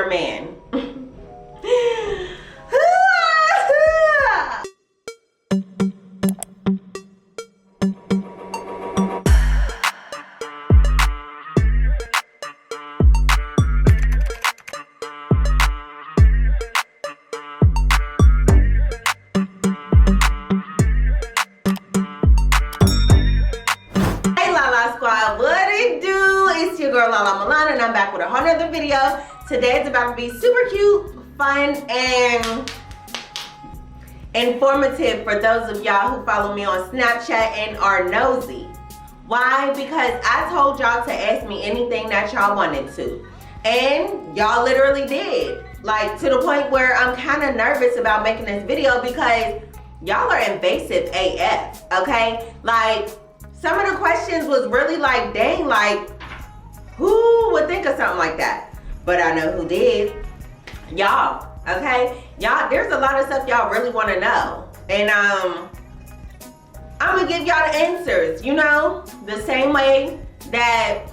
your man? LALASQUAD, what it do? It's your girl LaLa Milan, and I'm back with a whole nother video. Today it's about to be super cute, fun, and informative for those of y'all who follow me on Snapchat and are nosy. Why? Because I told y'all to ask me anything that y'all wanted to, and y'all literally did. Like, to the point where I'm kind of nervous about making this video because y'all are invasive AF, okay? Like, some of the questions was really like, dang, like, who would think of something like that? But I know who did. Y'all, okay? Y'all, there's a lot of stuff y'all really want to know. And I'm gonna give y'all the answers, you know? The same way that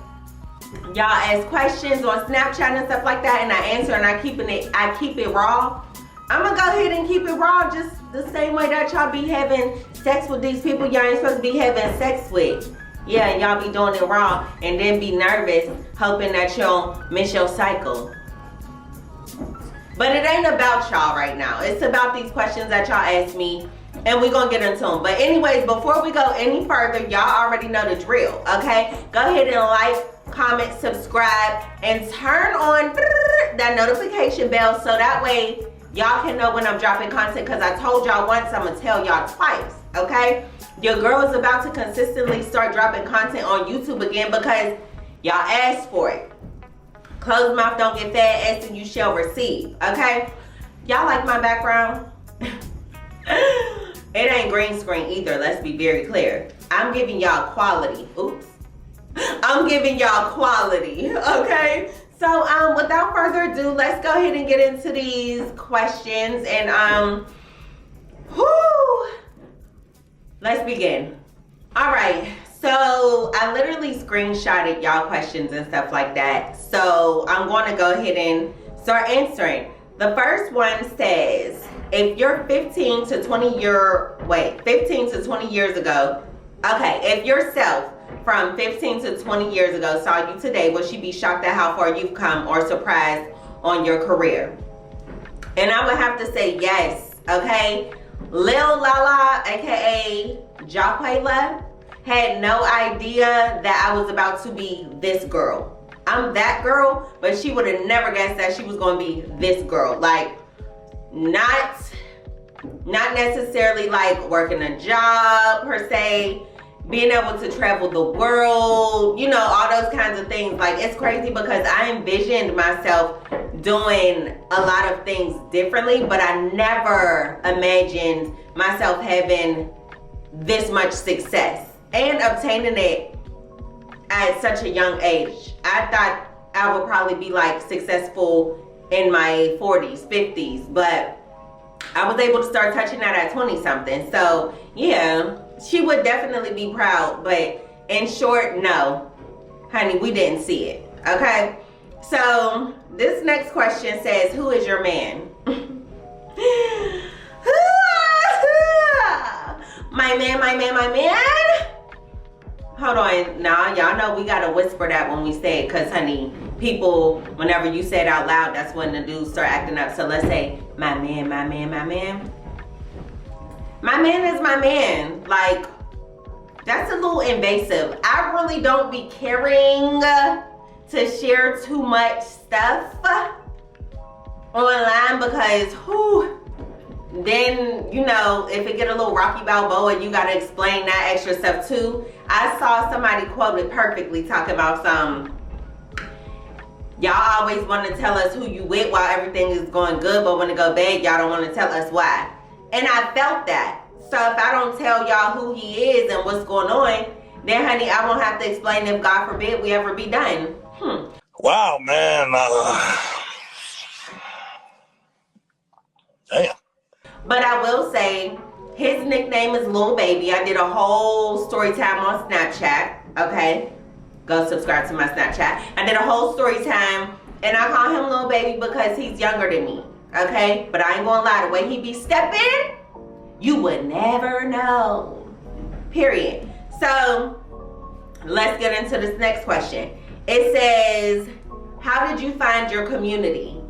y'all ask questions on Snapchat and stuff like that, and I answer and I keep it raw. I'm gonna go ahead and keep it raw, just the same way that y'all be having sex with these people y'all ain't supposed to be having sex with. Yeah, y'all be doing it raw and then be nervous, hoping that you'll miss your cycle. But it ain't about y'all right now. It's about these questions that y'all asked me, and we're gonna get into them. But anyways, before we go any further, y'all already know the drill, okay? Go ahead and like, comment, subscribe, and turn on that notification bell so that way y'all can know when I'm dropping content, because I told y'all once, I'm gonna tell y'all twice, okay? Your girl is about to consistently start dropping content on YouTube again because y'all asked for it. Closed mouth don't get fed, asking you shall receive, okay? Y'all like my background? It ain't green screen either, let's be very clear. I'm giving y'all quality, oops. I'm giving y'all quality, okay? So without further ado, let's go ahead and get into these questions, and let's begin. All right, so I literally screenshotted y'all questions and stuff like that. So I'm going to go ahead and start answering. The first one says, if you're 15 to 20 years ago, okay, if yourself from 15 to 20 years ago saw you today, would she be shocked at how far you've come or surprised on your career? And I would have to say yes, okay? Lil LaLa, aka Jaquela, had no idea that I was about to be this girl. I'm that girl, but she would have never guessed that she was gonna be this girl. Like, not necessarily like working a job per se, being able to travel the world, you know, all those kinds of things. Like, it's crazy because I envisioned myself doing a lot of things differently, but I never imagined myself having this much success and obtaining it at such a young age. I thought I would probably be like successful in my 40s, 50s, but I was able to start touching that at 20 something. So yeah, she would definitely be proud, but in short, no, honey, we didn't see it, okay? So this next question says, who is your man? My man. Hold on, now y'all know we gotta whisper that when we say it, cause honey, people, whenever you say it out loud, that's when the dudes start acting up. So let's say, my man. My man is my man. Like, that's a little invasive. I really don't be caring to share too much stuff online because then, you know, if it get a little Rocky Balboa, you gotta explain that extra stuff too. I saw somebody quote it perfectly, talking about y'all always want to tell us who you with while everything is going good, but when it go bad, y'all don't want to tell us why. And I felt that. So if I don't tell y'all who he is and what's going on, then honey, I won't have to explain if, God forbid, we ever be done. Wow, man. Damn. But I will say, his nickname is Lil Baby. I did a whole story time on Snapchat, okay? Go subscribe to my Snapchat. I did a whole story time, And I call him little baby because he's younger than me, okay? But I ain't gonna lie, the way he be stepping, you would never know, period. So let's get into this next question. It says, how did you find your community?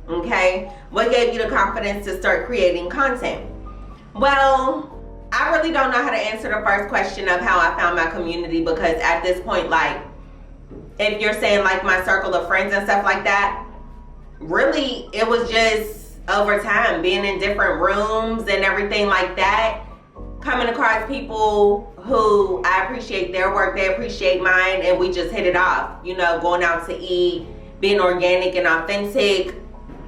Okay, what gave you the confidence to start creating content? Well, I really don't know how to answer the first question of how I found my community, because at this point, like, if you're saying like my circle of friends and stuff like that, really it was just over time, being in different rooms and everything like that, coming across people who I appreciate their work, they appreciate mine, and we just hit it off. You know, going out to eat, being organic and authentic.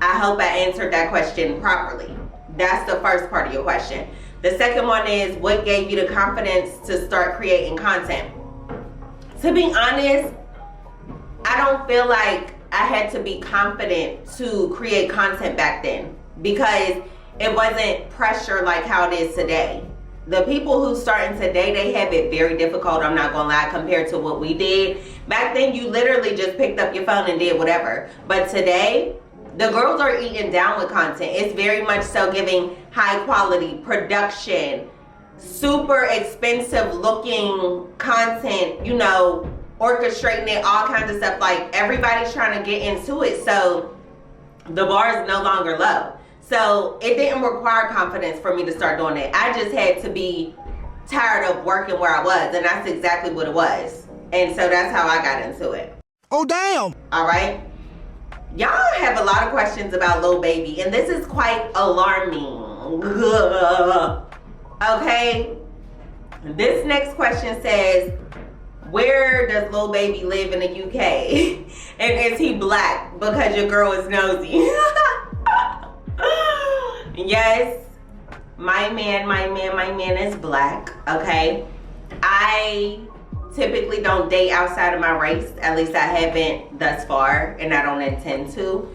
I hope I answered that question properly. That's the first part of your question. The second one is, what gave you the confidence to start creating content? To be honest, I don't feel like I had to be confident to create content back then, because it wasn't pressure like how it is today. The people who starting today, they have it very difficult, I'm not gonna lie, compared to what we did. Back then, you literally just picked up your phone and did whatever. But today, the girls are eating down with content. It's very much so giving high quality production, super expensive looking content, you know, orchestrating it, all kinds of stuff. Like, everybody's trying to get into it. So the bar is no longer low. So it didn't require confidence for me to start doing it. I just had to be tired of working where I was, and that's exactly what it was. And so that's how I got into it. Oh, damn. All right. Y'all have a lot of questions about Lil Baby, and this is quite alarming. Okay. This next question says, where does Lil Baby live in the UK? And is he black? Because your girl is nosy. Yes, my man is black, okay? I typically don't date outside of my race. At least I haven't thus far, and I don't intend to.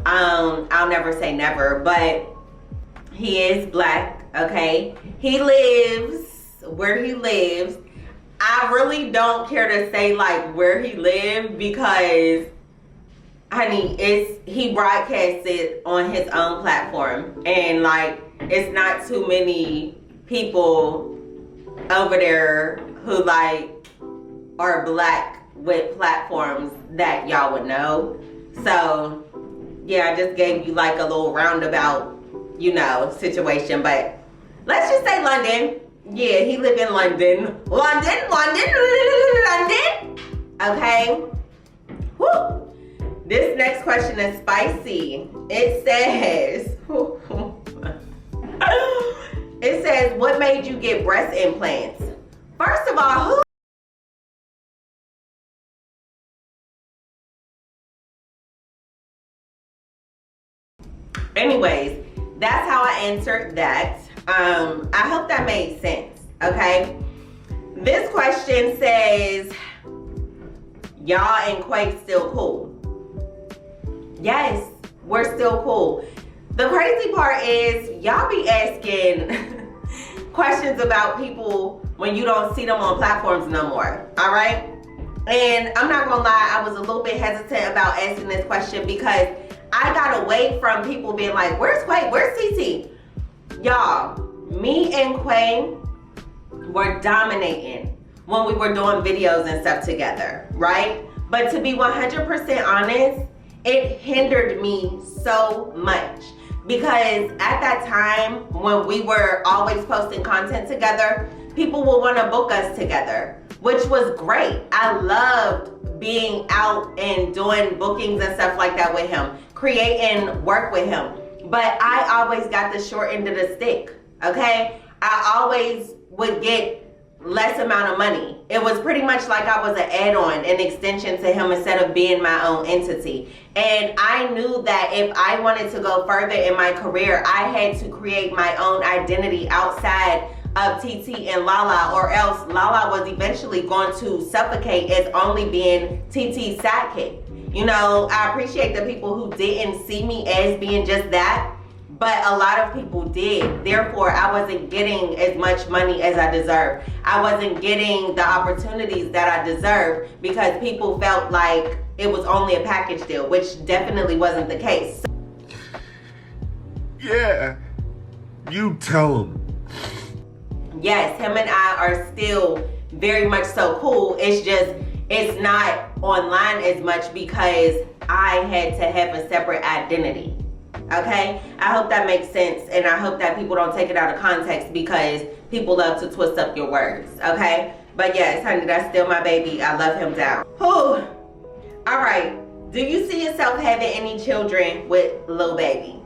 I'll never say never, but he is black, okay? He lives where he lives. I really don't care to say like where he lived, because honey, he broadcasts it on his own platform, and like, it's not too many people over there who like are black with platforms that y'all would know. So yeah, I just gave you like a little roundabout, you know, situation. But let's just say London. Yeah, he live in London. London. Okay. Woo. This next question is spicy. It says, it says, what made you get breast implants? First of all, who? Anyways, that's how I answered that. I hope that made sense, okay? This question says, y'all and Quake still cool? Yes, we're still cool. The crazy part is, y'all be asking questions about people when you don't see them on platforms no more, all right? And I'm not gonna lie, I was a little bit hesitant about asking this question, because I got away from people being like, where's Quay? Where's TT? Y'all, me and Quay were dominating when we were doing videos and stuff together, right? But to be 100% honest, it hindered me so much, because at that time when we were always posting content together, people would want to book us together, which was great. I loved being out and doing bookings and stuff like that with him, creating work with him. But I always got the short end of the stick, okay? I always would get less amount of money. It was pretty much like I was an add-on, an extension to him, instead of being my own entity. And I knew that if I wanted to go further in my career, I had to create my own identity outside of TT and LaLa, or else LaLa was eventually going to suffocate as only being TT's sidekick. You know, I appreciate the people who didn't see me as being just that, but a lot of people did. Therefore, I wasn't getting as much money as I deserved. I wasn't getting the opportunities that I deserved, because people felt like it was only a package deal, which definitely wasn't the case. Yeah, you tell him. Yes, him and I are still very much so cool. It's just, it's not online as much because I had to have a separate identity. Okay? I hope that makes sense, and I hope that people don't take it out of context because people love to twist up your words. Okay? But yes, honey, that's still my baby. I love him down. Whew. All right. Do you see yourself having any children with Lil Baby?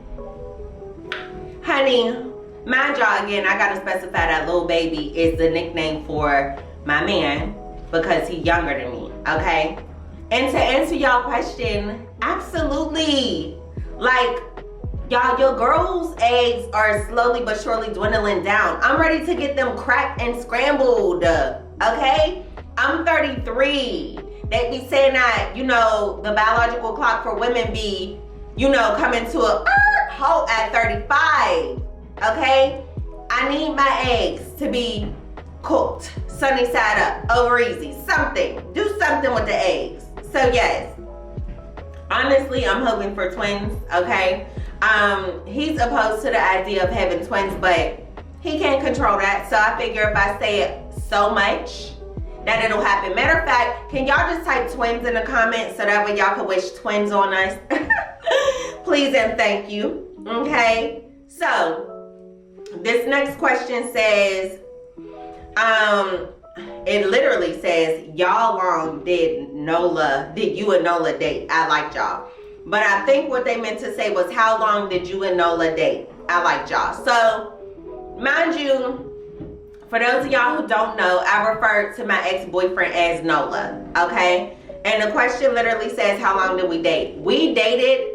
Honey, mind y'all, again, I gotta specify that Lil Baby is the nickname for my man because he's younger than me, okay? And to answer y'all question, absolutely. Like, y'all, your girl's eggs are slowly but surely dwindling down. I'm ready to get them cracked and scrambled, okay? I'm 33. They be saying that, you know, the biological clock for women be, you know, coming to a halt at 35, okay? I need my eggs to be cooked, sunny side up, over easy, something. Do something with the eggs. So yes, honestly, I'm hoping for twins, okay? He's opposed to the idea of having twins, but he can't control that. So I figure if I say it so much, that it'll happen. Matter of fact, can y'all just type twins in the comments so that way y'all can wish twins on us? Please and thank you. Okay, so this next question says, it literally says, y'all long did you and Nola date? I liked y'all. But I think what they meant to say was, how long did you and Nola date? I liked y'all. So, mind you, for those of y'all who don't know, I referred to my ex-boyfriend as Nola, okay? And the question literally says, how long did we date? We dated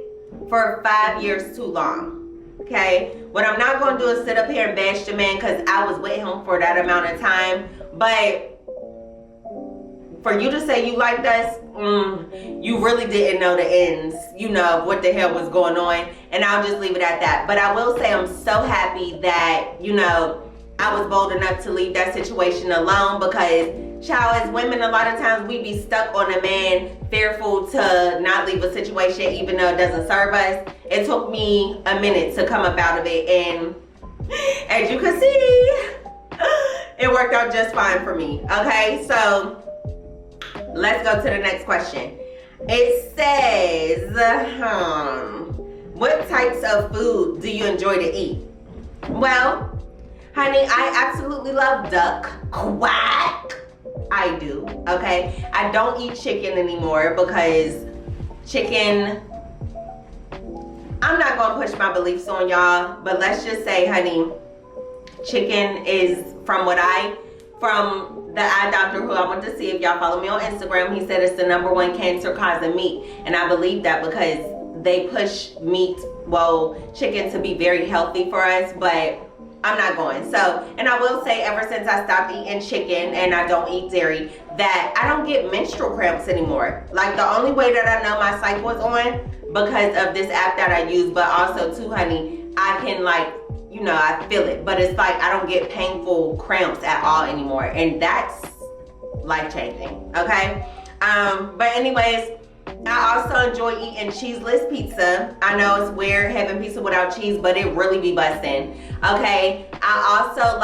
for 5 years too long, okay? What I'm not gonna do is sit up here and bash the man because I was with him for that amount of time. But for you to say you liked us, you really didn't know the ends, you know, of what the hell was going on. And I'll just leave it at that. But I will say I'm so happy that, you know, I was bold enough to leave that situation alone because, child, as women, a lot of times we be stuck on a man, fearful to not leave a situation even though it doesn't serve us. It took me a minute to come up out of it, and as you can see, it worked out just fine for me, okay? So, let's go to the next question. It says, what types of food do you enjoy to eat? Well, honey, I absolutely love duck. Quack! I do, okay? I don't eat chicken anymore because chicken, I'm not gonna push my beliefs on y'all, but let's just say, honey, chicken is, from the eye doctor who I went to see, if y'all follow me on Instagram, he said it's the #1 cancer causing meat. And I believe that because they push chicken to be very healthy for us, but I'm not going. So, and I will say, ever since I stopped eating chicken and I don't eat dairy, that I don't get menstrual cramps anymore. Like, the only way that I know my cycle is on, because of this app that I use, but also too, honey, I can, like, you know, I feel it, but it's like I don't get painful cramps at all anymore, and that's life-changing, okay? But anyways, I also enjoy eating cheeseless pizza. I know it's weird having pizza without cheese, but it really be busting, okay? I also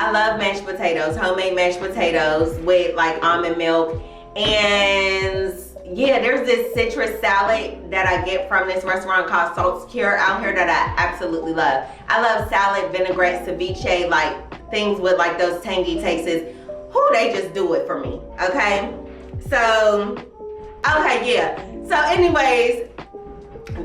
I love mashed potatoes, homemade mashed potatoes with like almond milk. And yeah, there's this citrus salad that I get from this restaurant called Salt Cure out here that I absolutely love. I love salad, vinaigrette, ceviche, like things with like those tangy tastes. Who, they just do it for me, okay? So, okay, yeah. So anyways,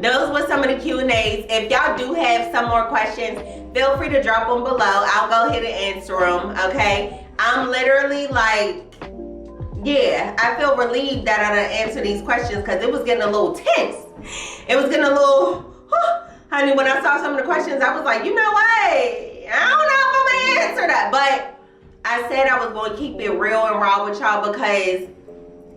those were some of the Q&As. If y'all do have some more questions, feel free to drop them below. I'll go ahead and answer them, okay? I'm literally like, yeah, I feel relieved that I done answered these questions because it was getting a little tense. It was getting a little, honey, when I saw some of the questions, I was like, you know what? I don't know if I'm gonna answer that. But I said I was going to keep it real and raw with y'all because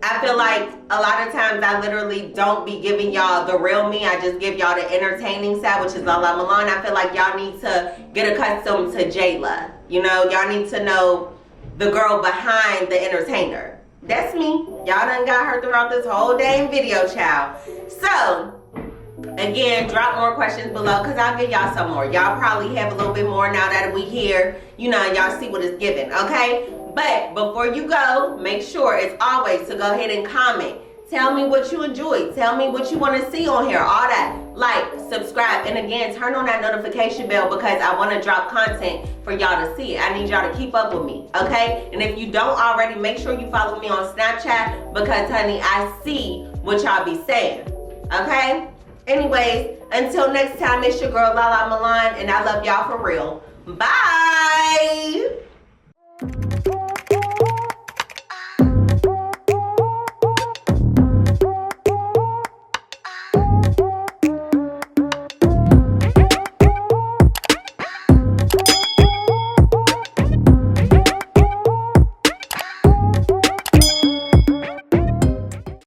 I feel like a lot of times I literally don't be giving y'all the real me. I just give y'all the entertaining side, which is LaLa Milan. I feel like y'all need to get accustomed to Jayla. You know, y'all need to know the girl behind the entertainer. That's me. Y'all done got her throughout this whole dang video, child. So, again, drop more questions below because I'll give y'all some more. Y'all probably have a little bit more now that we here. You know, y'all see what it's given, okay? But before you go, make sure, as always, to go ahead and comment. Tell me what you enjoyed. Tell me what you want to see on here. All that. Like, subscribe, and again, turn on that notification bell because I want to drop content for y'all to see. I need y'all to keep up with me, okay? And if you don't already, make sure you follow me on Snapchat because, honey, I see what y'all be saying, okay? Anyways, until next time, it's your girl, LaLa Milan, and I love y'all for real. Bye!